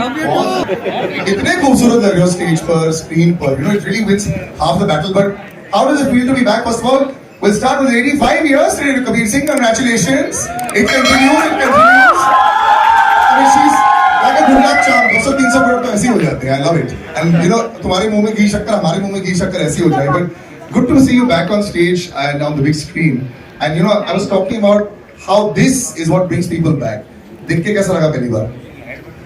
इतने खूबसूरत लग रहे हो स्टेज पर, स्क्रीन पर, you know, it really wins half the battle. But how does it feel to be back? First of all, we'll start with 85 years. Kabir Singh, congratulations. It continues. I mean, she's like a good luck charm. 200-300 crore तो ऐसे ही हो जाते हैं. I love it. And you know, तुम्हारे मुंह में घी शक्कर, हमारे मुंह में घी शक्कर ऐसे ही हो जाए. But good to see you back on stage and on the big screen. And you know, I was talking about how this is what brings people back. देख के कैसा लगा पहली बार?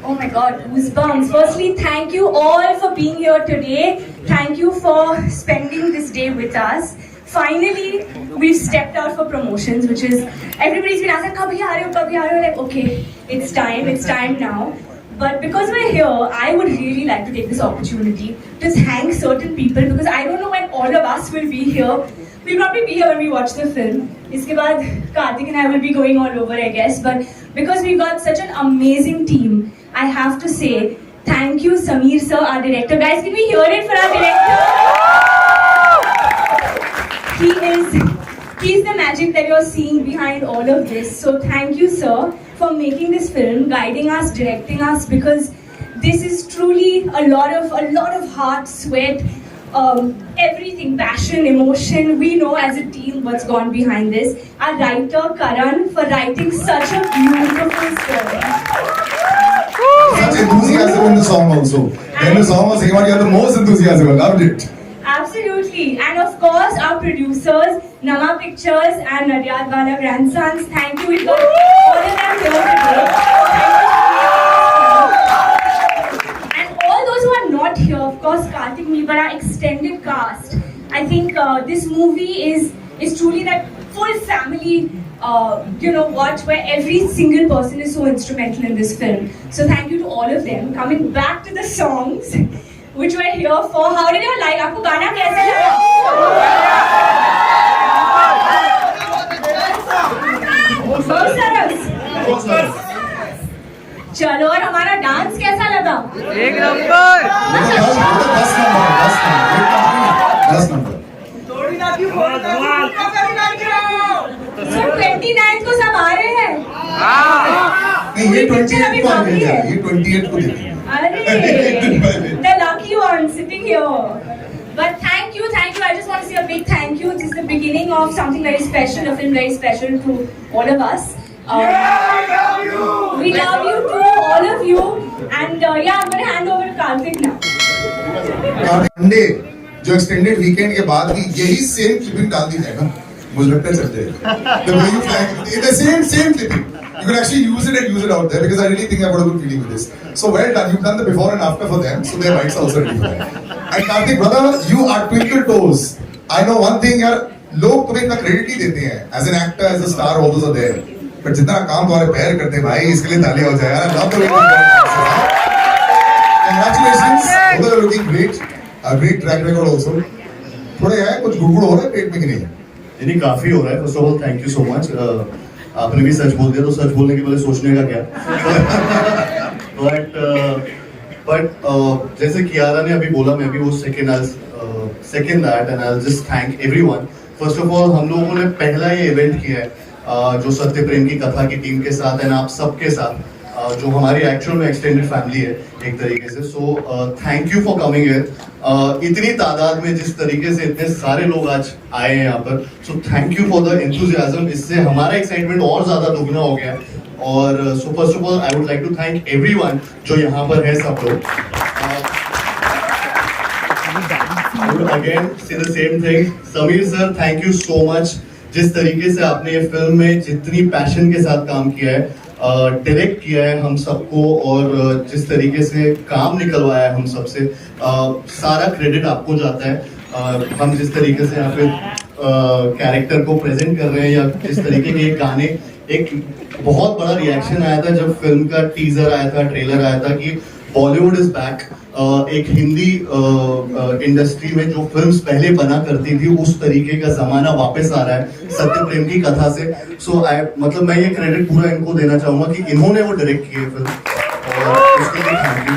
Oh my God, goosebumps. Firstly, thank you all for being here today. Thank you for spending this day with us. Finally, we've stepped out for promotions, which is, everybody's been asking, kabhi aa rahe ho? Like, okay, it's time now. But because we're here, I would really like to take this opportunity to thank certain people, because I don't know when all of us will be here. We'll probably be here when we watch the film. Iske baad, Karthik and I will be going all over, I guess. But because we've got such an amazing team, I have to say, thank you, Sameer sir, our director. Guys, can we hear it for our director? He's the magic that you're seeing behind all of this. So thank you, sir, for making this film, guiding us, directing us, because this is truly a lot of heart, sweat, everything, passion, emotion. We know as a team what's gone behind this. Our writer, Karan, for writing such a beautiful story. Such enthusiasm in the song also. When the song was saying about, you have the most enthusiasm. I loved it. Absolutely. And of course, our producers, Nama Pictures and Naryad Bala Grandsons. Thank you. We've got all of them here today. And all those who are not here, of course, Karthik Meebar, our extended cast. I think this movie is truly that full family, watch where every single person is so instrumental in this film. So thank you to all of them. Coming back to the songs, which we're here for. How did you like? आपको गाना कैसा लगा? बहुत सरस. चलो, और हमारा dance कैसा लगा? एक नंबर. 10 नंबर. So 29th को सब आ रहे हैं? नहीं, ये 28 को आने हैं. ये 28 को देखेंगे. अरे, the lucky one sitting here. But thank you. I just want to say a big thank you. This is the beginning of something very special, a film very special to all of us. We love you too, all of you. And I'm going to hand over to Karthik now. Monday जो extended weekend के बाद भी यही same clipping डाल दी जाएगा. मुझे लगता है चल जाएगा. The same clipping. You can actually use it out there, because I really think I've got a good feeling with this. So well done. You've done the before and after for them, so their rights are also ready for them. And Karthik brother, you are twinkle toes. I know one thing यार, लोग तुम्हें इतना credit नहीं देते हैं. As an actor, as a star, all those are there. But जितना काम तुम्हारे पैर करते हैं भाई, इसके लिए तालियां हो जाए यार. Love the way you done. Congratulations. Both are looking great. A great track record also. थोड़ा है कुछ गुड़गुड़ हो रहा है पेट में कि नहीं? नहीं, काफी हो रहा है. First of all, thank you so much. आपने भी सच बोल दिया, तो सच बोलने के पहले सोचने का क्या. But जैसे कियारा ने अभी बोला, मैं भी वो second that, and I'll just thank everyone. First of all, हम लोगों ने पहला ये इवेंट किया है जो सत्य प्रेम की कथा की टीम के साथ है, आप सबके साथ, जो हमारी एक्चुअल में एक्सटेंडेड फैमिली है एक तरीके से. सो thank you for coming here. इतनी तादाद में जिस तरीके से इतने सारे लोग आज आए हैं यहाँ पर, so thank you for the enthusiasm. इससे हमारा एक्साइटमेंट और ज्यादा दुगना हो गया. और so first of all I would like to thank everyone जो यहाँ पर है, सब लोग. अगेन से the same thing. Sameer sir, thank you so much. जिस तरीके से आपने ये फिल्म में जितनी पैशन के साथ काम किया है, डायरेक्ट किया है हम सबको, और जिस तरीके से काम निकलवाया है हम सबसे, सारा क्रेडिट आपको जाता है. हम जिस तरीके से यहाँ पे कैरेक्टर को प्रेजेंट कर रहे हैं, या जिस तरीके के गाने, एक बहुत बड़ा रिएक्शन आया था जब फिल्म का टीजर आया था, ट्रेलर आया था कि बॉलीवुड इज बैक. एक हिंदी इंडस्ट्री में जो फिल्म्स पहले बना करती थी, उस तरीके का जमाना वापस आ रहा है सत्य प्रेम की कथा से. सो मतलब मैं ये क्रेडिट पूरा इनको देना चाहूंगा कि इन्होंने वो डायरेक्ट की है फिल्म, और उसके लिए thank you.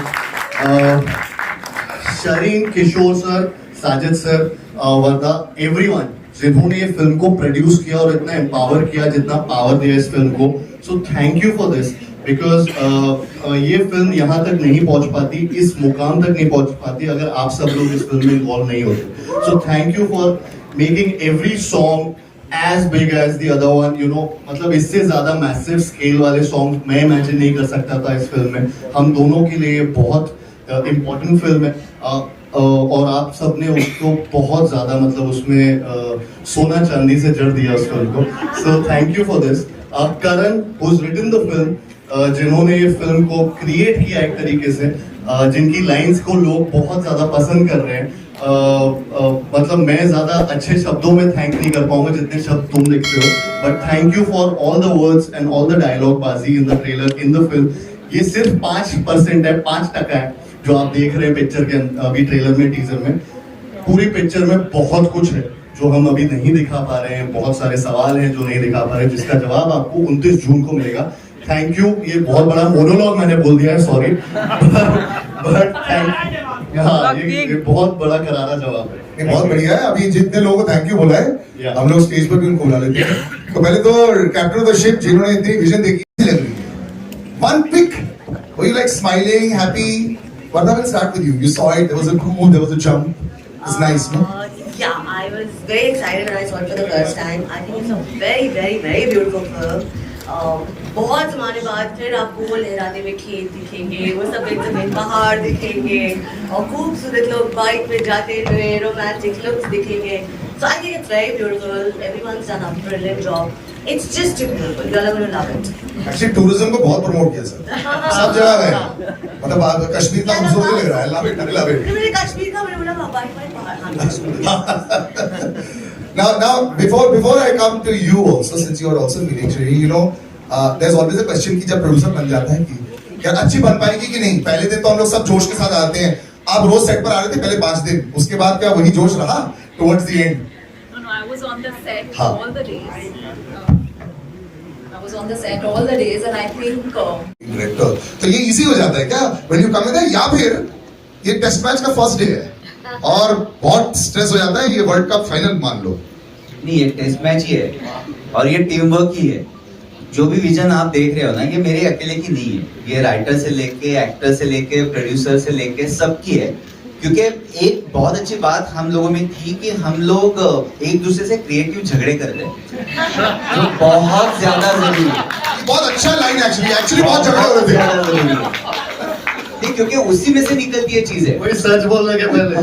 Shirin, Kishore sir, Sajid sir, Varda, everyone जिन्होंने ये फिल्म को प्रोड्यूस किया और इतना एम्पावर किया, जितना पावर दिया इस फिल्म को. सो thank you for this, because ये फिल्म यहाँ तक नहीं पहुंच पाती, इस मुकाम तक नहीं पहुंच पाती अगर आप सब लोग इस फिल्म में इन्वॉल्व नहीं होते. सो thank you for making every song as big as the other one, you know, मतलब इससे ज्यादा मैसिव स्केल वाले सॉन्ग मैं इमेजिन नहीं कर सकता था इस फिल्म में. हम दोनों के लिए बहुत इम्पोर्टेंट फिल्म है और आप सबने उसको बहुत ज्यादा मतलब उसमें सोना चांदी से जड़ दिया उस फिल्म को. सो thank you for this. Karan who's written the film, जिन्होंने ये फिल्म को क्रिएट किया एक तरीके से, जिनकी लाइंस को लोग बहुत ज्यादा पसंद कर रहे हैं. मतलब मैं ज्यादा अच्छे शब्दों में थैंक नहीं कर पाऊंगा जितने शब्द तुम लिखते हो, but thank you for all the words and all the dialogue बाजी in the trailer, in the film. ये सिर्फ 5% है, 5% है जो आप देख रहे हैं पिक्चर के अभी ट्रेलर में, टीजर में. पूरी पिक्चर में बहुत कुछ है जो हम अभी नहीं दिखा पा रहे हैं. बहुत सारे सवाल हैं जो नहीं दिखा पा रहे हैं, जिसका जवाब आपको 29 जून को मिलेगा. Thank you. ये बहुत बड़ा मोनोलॉग मैंने बोल दिया है, सॉरी, बट थैंक. हाँ, ये बहुत बड़ा करारा जवाब है. ये बहुत बढ़िया है. अभी जितने लोगों को थैंक यू बोला है, हम लोग स्टेज पर भी उनको बुला लेते हैं. तो पहले तो कैप्टन ऑफ द शिप जिन्होंने इतनी विजन देखी लग रही है. One pic, were you like smiling, happy? Vardha, we'll start with you. You saw it. There was a groove, there was a jump. It's nice, no? Yeah, I was very excited when I saw it for the first time. I think it's a very, very, very beautiful film. बहुत ज़माने बाद फिर आपको वो लहराते हुए खेत दिखेंगे, वो सफ़ेद सफ़ेद पहाड़ दिखेंगे और खूबसूरत लोग बाइक पे जाते हुए रोमांटिक लुक्स दिखेंगे. So I think it's very beautiful. Everyone's done a brilliant job. It's just beautiful. You're gonna love it. Actually, tourism को बहुत प्रमोट किया सर. सब जगह है. मतलब आप कश्मीर का खूबसूरत लग रहा है. Love it, love it. मैंने कश्मीर का मैंने बोला बाइक वाले पहाड़, हाँ Kashmir. Now, before I come to you also, since you are also feeling Shri, you know, there's always a question कि जब प्रोड्यूसर बन जाता है कि यार अच्छी बन पाएगी कि नहीं. पहले दिन तो हम लोग सब जोश के साथ आते हैं. आप रोज सेट पर आ रहे थे पहले 5 दिन, उसके बाद क्या वही जोश रहा towards the end? No, I was on the set हाँ. all the days. I was on the set all the days, and I think. Director, तो ये इजी हो जाता है क्या when you come in there, या फिर ये टेस्ट मैच का फर्स्ट डे है और बहुत स्ट्रेस हो जाता है, ये वर्ल्ड कप फाइनल मान लो? नहीं, ये टेस्ट मैच ही है और ये टीम वर्क ही है. जो भी विजन आप देख रहे हो ना, ये मेरे अकेले की नहीं है. ये राइटर से लेके, एक्टर से लेके, प्रोड्यूसर से लेके सबकी है. क्योंकि एक बहुत अच्छी बात हम लोगों में थी कि हम लोग एक दूसरे से क्रिएटिव झगड़े करते हैं, जो बहुत ज्यादा जरूरी है. बहुत अच्छा लाइन एक्चुअली बहुत झगड़े हो रहे थे. नहीं, क्योंकि उसी में से निकलती है चीजें. वही सच बोलने के पहले.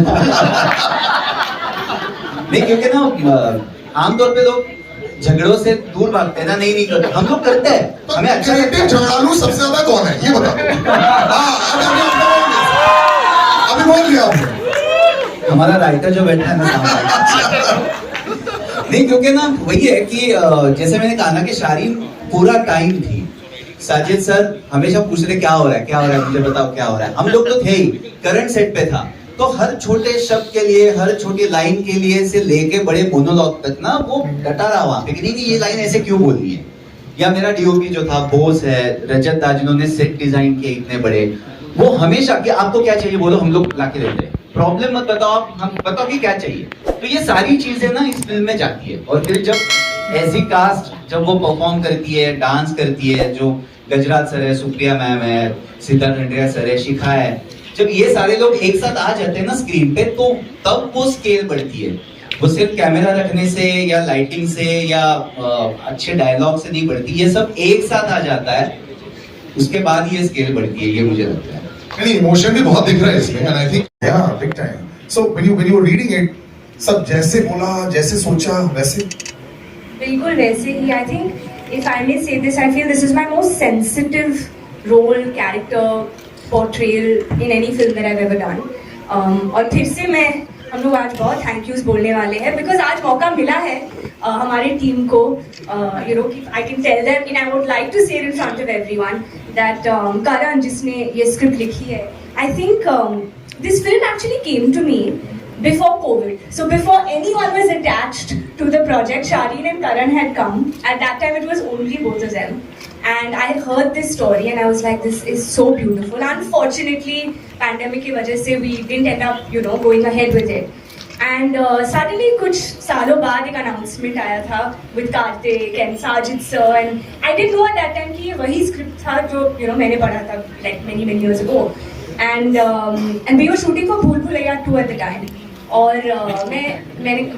नहीं, क्योंकि ना आमतौर पे लोग झगड़ों से दूर भागते हैं ना. नहीं करते, हम लोग करते हैं. हमें अच्छा लगता है. झगड़ालू सबसे ज्यादा कौन है ये बताओ. अभी बोल दिया आपने. हमारा राइटर जो बैठा है ना सामने. नहीं, क्योंकि ना वही है कि जैसे मैंने कहा ना कि शारीन पूरा टाइम थी. साजिद सर हमेशा पूछ रहे क्या हो रहा है, क्या हो रहा है, मुझे बताओ क्या हो रहा है. हम लोग तो थे ही, करंट सेट पे था, तो हर छोटे शब्द के लिए, हर छोटी लाइन के लिए से लेके बड़े मोनोलॉग तक ना वो डटा रहा वहां पे कि नहीं ये लाइन ऐसे क्यों बोलनी है. या मेरा डीओपी जो था बोस है, रजत था, जिन्होंने सेट डिजाइन किए इतने बड़े, वो हमेशा कि आपको क्या चाहिए बोलो, हम लोग लाके देते हैं. प्रॉब्लम मत बताओ, हम बताओ कि क्या चाहिए. तो ये सारी चीजें ना इस फिल्म में जाती है. और फिर जब ऐसी कास्ट जब वो परफॉर्म करती है, डांस करती है, जो गजराज सर है, सुप्रिया मैम है, सिद्धार्थ अंड्रिया सर है, शिखा है, जब ये सारे लोग एक साथ आ जाते हैं ना स्क्रीन पे, तो तब वो स्केल बढ़ती है. वो सिर्फ कैमरा रखने से या लाइटिंग से या अच्छे डायलॉग से नहीं बढ़ती. ये सब एक साथ आ जाता है, उसके बाद ये स्केल बढ़ती है. ये मुझे लगता है. नहीं, इमोशन भी बहुत दिख रहा है इसमें. एंड आई थिंक या big time. So when you were reading it, सब जैसे बोला, जैसे सोचा वैसे बिल्कुल वैसे ही. I think if I may say this, I feel this is my most sensitive role, character portrayal in any film that I have ever done. और फिर से हम लोग आज बहुत थैंक यूज बोलने वाले हैं, बिकॉज आज मौका मिला है हमारी टीम को, you know, I can tell them and I would like to say in front of everyone that Karan, जिसने ये स्क्रिप्ट लिखी है, I think this film actually came to me before COVID. So before anyone was attached to the project, Shareen and Karan had come. At that time, it was only both of them. And I heard this story and I was like, this is so beautiful. Unfortunately, pandemic ki wajah se we didn't end up, you know, going ahead with it. And suddenly कुछ सालों बाद एक announcement आया था with Karthik and Sajid sir, and I didn't know at that time कि ये वही script था जो मैंने पढ़ा था like many years ago. And we were shooting for Bhool Bhulaiya 2 at the time. और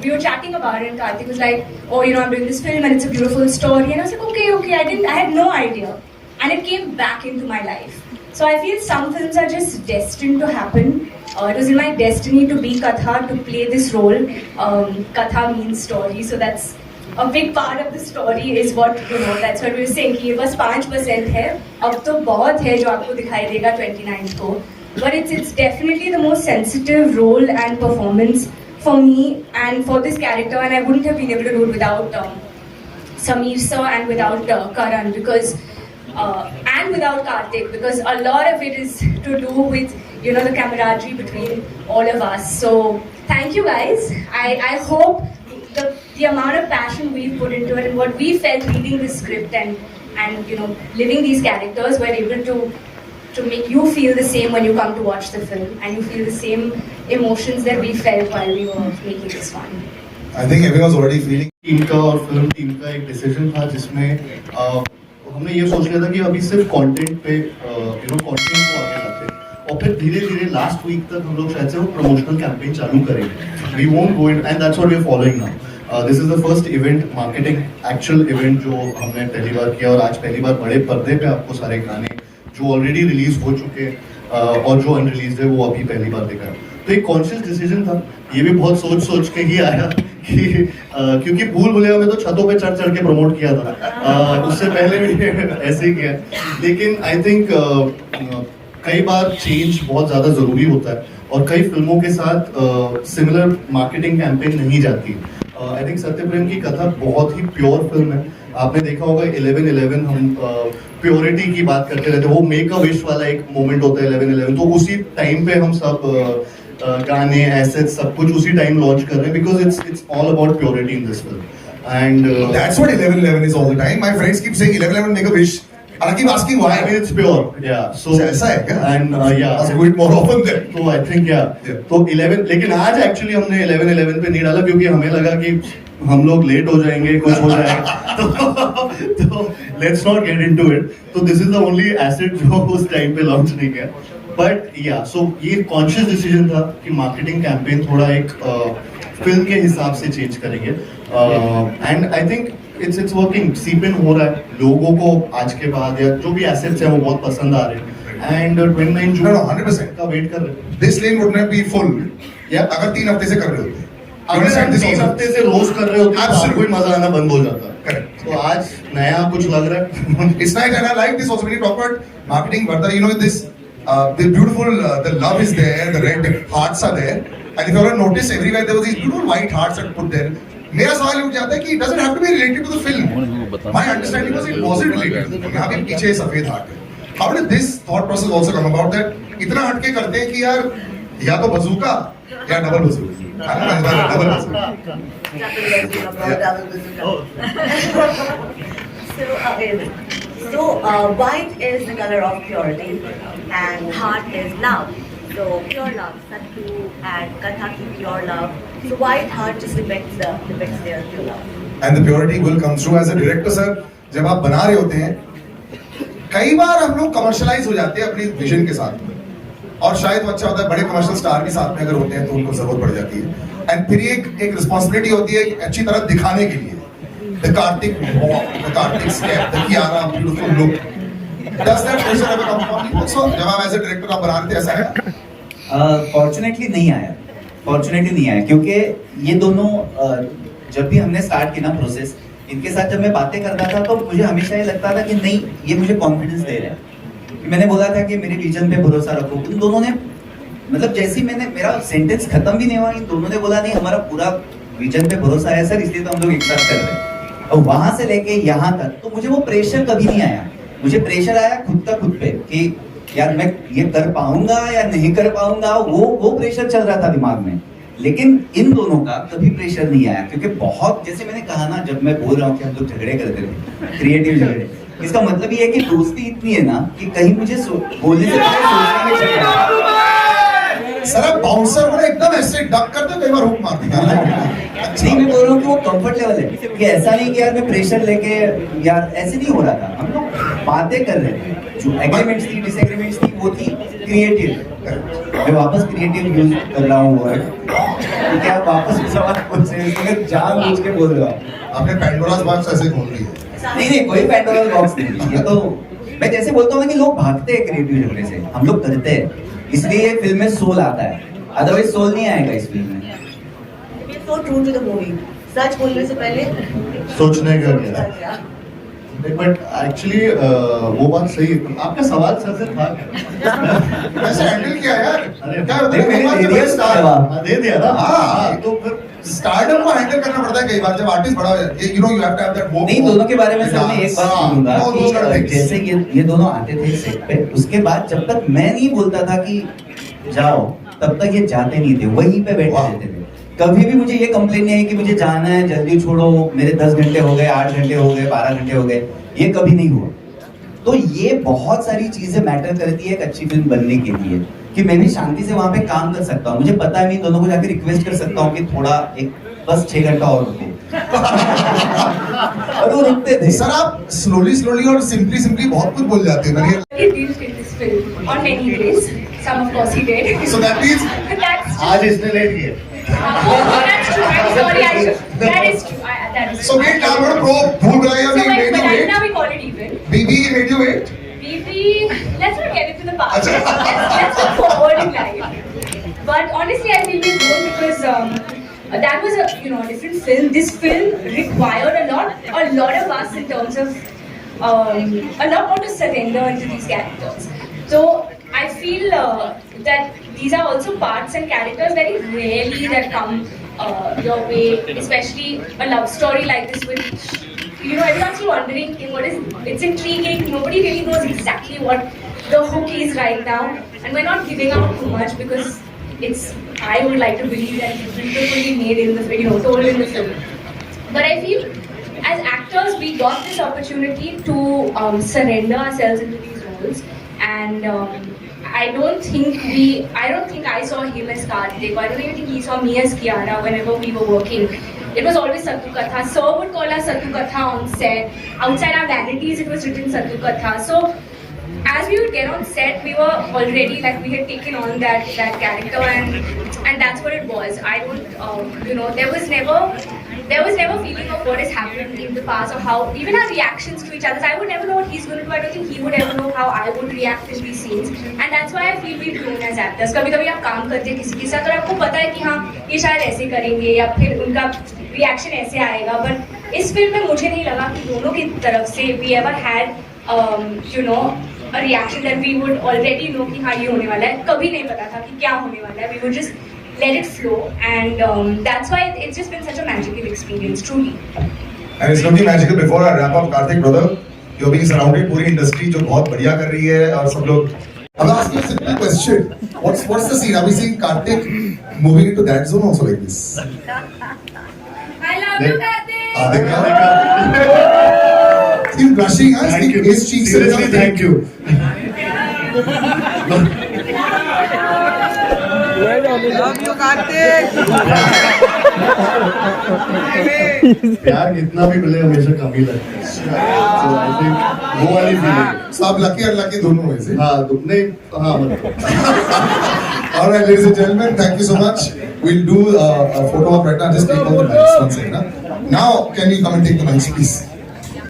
we were chatting about it and Karthik was like, oh, I'm doing this film and it's a beautiful story. And I was like, okay, I had no idea. And it came back into my life. So I feel some films are just destined to happen. It was in my destiny to be Katha, to play this role. Katha means story, so that's a big part of the story is what, that's what we were saying, कि ये बस 5% है, अब तो बहुत है जो आपको दिखाई देगा 29th को. But it's definitely the most sensitive role and performance for me and for this character, and I wouldn't have been able to do it without Sameer sir and without Karan, because and without Karthik, because a lot of it is to do with the camaraderie between all of us. So thank you guys. I hope the amount of passion we've put into it and what we felt reading the script and living these characters, we're able to make you feel the same when you come to watch the film, and you feel the same emotions that we felt while we were making this one. I think everyone's already feeling. Team का और film team का एक decision था जिसमें हमने ये सोच लिया था कि अभी सिर्फ कंटेंट पे कंटेंट को आगे लाते और फिर धीरे धीरे लास्ट वीक तक हम लोग शायद से वो प्रमोशनल कैंपेन चालू करेंगे. We won't go in and that's what we are following now. This is the first event, marketing actual event जो हमने पहली बार किया, और आज पहली बार बड़े पर्दे पे आपको सारे गाने जो ऑलरेडी रिलीज हो चुके हैं और जो अनरिलीज है वो अभी पहली बार दिखा. तो एक कॉन्शियस डिसीजन था, ये भी बहुत सोच के ही आया कि क्योंकि भूल भुलैया में तो छतों पे चढ़ के प्रमोट किया था, उससे पहले भी ऐसे ही किया. लेकिन आई थिंक कई बार चेंज बहुत ज़्यादा ज़रूरी होता है और कई फिल्मों के साथ सिमिलर मार्केटिंग कैंपेन नहीं जाती. आई थिंक सत्यप्रेम की कथा बहुत ही प्योर फिल्म है. आपने देखा होगा 11/11 हम प्योरिटी की बात करते रहते हैं, वो मेक अ विश वाला एक मोमेंट होता है 11/11, तो उसी टाइम पे हम सब गाने ऐसे सब कुछ उसी टाइम लॉन्च कर रहे हैं because it's all about purity in this film. And That's what 11/11 is all the time. My friends keep saying 11/11 make a wish. And I keep asking why. I mean it's pure, yeah. So ऐसा है क्या? And yeah, Must do it more often then. तो I think yeah. तो 11, लेकिन आज actually हमने 11/11 पे नहीं डाला क्योंकि हमें लगा कि हम लोग लेट हो जाएंगे, कुछ हो जाएगा. तो let's not get into it. तो this is the only asset जो उस टाइम पे लॉन्च नहीं किया. बट या सो ये कॉन्शियस डिसीजन था कि मार्केटिंग कैंपेन थोड़ा एक फिल्म के हिसाब से चेंज करेंगे. And I think it's working. सीप इन हो रहा है, लोगों को आज के बाद या जो भी एसेट्स हैं वो बहुत पसंद आ रहे हैं. एंड 29 जून 100% का वेट कर रहे हैं. This lane would not be full. अगर 3 हफ्ते से कर रहे होते. अगर हम 3 हफ्ते से रोज कर रहे होते तो आपको मजा आना बंद हो जाता. Correct. तो आज नया कुछ लग रहा है. It's nice, and I like this also when you talk about marketing. Vardha, this the beautiful, the love is there, the red hearts are there, and if you ever notice everywhere there was these beautiful white hearts that put there. मेरा सवाल ये उठ जाता है कि it doesn't have to be related to the film. My understanding was it wasn't related. यहाँ पे पीछे सफेद हार्ट है. How did this thought process also come about that? इतना हटके करते हैं कि यार या तो बजूका या double bazooka. Double bazooka. So white is the color of purity and heart is love. So pure love, Sattu and Katha ki pure love. So white heart just depicts their pure love. And the purity will come through as a director, sir. जब आप बना रहे होते हैं, कई बार हम लोग commercialise हो जाते हैं अपनी विजन के साथ, और शायद वो अच्छा होता है बड़े कमर्शियल स्टार भी साथ में अगर होते हैं तो उनको जरूरत पड़ जाती है. एंड फिर एक रिस्पॉन्सिबिलिटी होती है अच्छी तरह दिखाने के लिए. The Karthik walk, the Karthik step, the Kiara beautiful look. Does that pressure ever come upon you also? जब आप as a director आप बना रहे थे ऐसा है? फॉर्चुनेटली नहीं आया क्योंकि ये दोनों जब भी हमने स्टार्ट किया ना प्रोसेस, इनके साथ जब मैं बातें करता था तो मुझे हमेशा ये लगता था कि नहीं, ये मुझे कॉन्फिडेंस दे रहा है. मैंने बोला था कि मेरे विजन पे भरोसा रखो. इन दोनों ने मतलब जैसे ही मेरा सेंटेंस खत्म भी नहीं हुआ, इन दोनों ने बोला नहीं हमारा पूरा विजन पे भरोसा है सर, इसलिए तो हम लोग एक साथ कर रहे हैं. और वहां से लेके यहाँ तक तो मुझे वो प्रेशर कभी नहीं आया. मुझे प्रेशर आया खुद पे कि यार मैं ये कर पाऊंगा या नहीं कर पाऊंगा, वो प्रेशर चल रहा था दिमाग में. लेकिन इन दोनों का कभी प्रेशर नहीं आया क्योंकि बहुत, जैसे मैंने कहा ना, जब मैं बोल रहा हूँ कि हम लोग झगड़े करते थे, क्रिएटिव झगड़े, इसका मतलब ये है कि दोस्ती इतनी है ना कि कहीं मुझे बोलने से पहले सोचने में झगड़ा. सर आप बाउंसर को एकदम ऐसे डक करते, कई बार हुक मार दी नहीं, मैं बोल रहा हूँ कि वो कंफर्ट लेवल है कि ऐसा नहीं कि यार मैं प्रेशर लेके, यार ऐसे नहीं हो रहा था, हम लोग बातें कर रहे थे, जो एग्रीमेंट्स थी डिसएग्रीमेंट्स थी वो थी क्रिएटिव। मैं वापस क्रिएटिव यूज कर रहा हूँ वर्ड, क्योंकि आप वापस उस सवाल पूछ रहे हैं, मैं जानबूझ के बोल रहा हूँ। आपने पैंडोरास बॉक्स ऐसे खोल दी है। नहीं, कोई पैंडोरास बॉक्स नहीं, ये तो मैं जैसे बोलता हूँ ना कि लोग भागते हैं क्रिएटिव झगड़े से, हम लोग करते हैं, इसलिए ये फिल्म में सोल आता है, अदरवाइज सोल नहीं आएगा इस फिल्म में। So true to the movie. सच बोलने से पहले सोचने का क्या सच यार। बट एक्चुअली वो बात सही है, आपका सवाल सर से था क्या? ऐसे हैंडल किया यार, अरे, क्या होता है मैंने कई बार दे जब दिया स्टार जवाब। दे दिया ना। हाँ। तो फिर स्टारडम को हैंडल करना पड़ता है कई बार जब आर्टिस्ट बड़ा हो जाता है, you know you have to have that वो नहीं, दोनों के बारे में सर मैं एक बात बोलूंगा कि जैसे ये दोनों आते थे सेट पे, उसके बाद जब तक मैं नहीं बोलता था कि जाओ, तब तक ये जाते नहीं थे, वहीं पे बैठे रहते थे। कभी भी मुझे ये कंप्लेन नहीं आई कि मुझे जाना है, जल्दी छोड़ो, मेरे 10 घंटे हो गए, 8 घंटे हो गए, 12 घंटे हो गए, ये कभी नहीं हुआ। तो ये बहुत सारी चीजें मैटर करती है एक अच्छी फिल्म बनने के लिए, कि मैं भी शांति से वहां पे काम कर सकता हूँ। मुझे पता है मैं इन दोनों को जाकर रिक्वेस्ट कर सकता हूँ कि थोड़ा एक बस 6 घंटा और रुको। और वो रुकते थे। सर आप स्लोली और सिंपली बहुत कुछ बोल जाते हैं मैंने। He did in this film on many days. Some of course he did. So that means That's आज इसने लेट किया। that's true. I'm sorry. That is true. That is true. so wait, now what pro भूल गए So अभी wait, made but you right wait. now we call it even. BB made you wait. BB, let's not get into the past. Achha. Let's look forward in life. But honestly, I feel we're good because that was a different film. This film required a lot of us in terms of a lot more to surrender into these characters. So I feel that these are also parts and characters very rarely that come your way, especially a love story like this with. Everyone's still wondering it's intriguing. Nobody really knows exactly what the hook is right now, and we're not giving out too much because I would like to believe that it's beautifully made in the told in the film. But I feel as actors we got this opportunity to surrender ourselves into these roles, and I don't think I saw him as Karthik. I don't even think he saw me as Kiara whenever we were working. It was always Sattu Katha. Sir would call us Sattu Katha on set. Outside our vanities, it was written Sattu Katha. So as we would get on set, we were already like we had taken on that character, and that's what it was. I don't, there was never feeling of what has happened in the past or how even our reactions to each other. I would never know what he's going to do. I don't think he would ever know how I would react in these scenes, and that's why I feel we've grown as actors. कभी-कभी आप काम करते हैं किसी के साथ और आपको पता है कि हाँ ये शायद ऐसे करेंगे या फिर उनका रिएक्शन ऐसे आएगा, बट इस फिल्म में मुझे नहीं लगा कि दोनों की तरफ से we ever had a reaction that we would already know कि हाँ ये होने वाला है. कभी नहीं पता था कि क्या होने वाला है. We would just let it flow, and that's why it's just been such a magical experience, truly. And it's looking magical. Before I wrap up, Karthik brother, you're being surrounded पूरी industry जो बहुत बढ़िया कर रही है और सब लोग. I'll ask you a simple question. What's the scene? Are we seeing Karthik moving into that zone also like this? I love you, Karthik. He's blushing, huh? Thank you. His cheeks are Seriously, thank you. प्यार कितना भी मिले हमेशा कम ही लगता है. So I think वो वाली feeling. So आप lucky और lucky दोनों हुए से. हाँ दुखने हाँ मतलब. All right, ladies and gentlemen, thank you so much. We'll do a photo op right now. Just take all the mics. One second. Huh? Now, can you come and take the mics, please?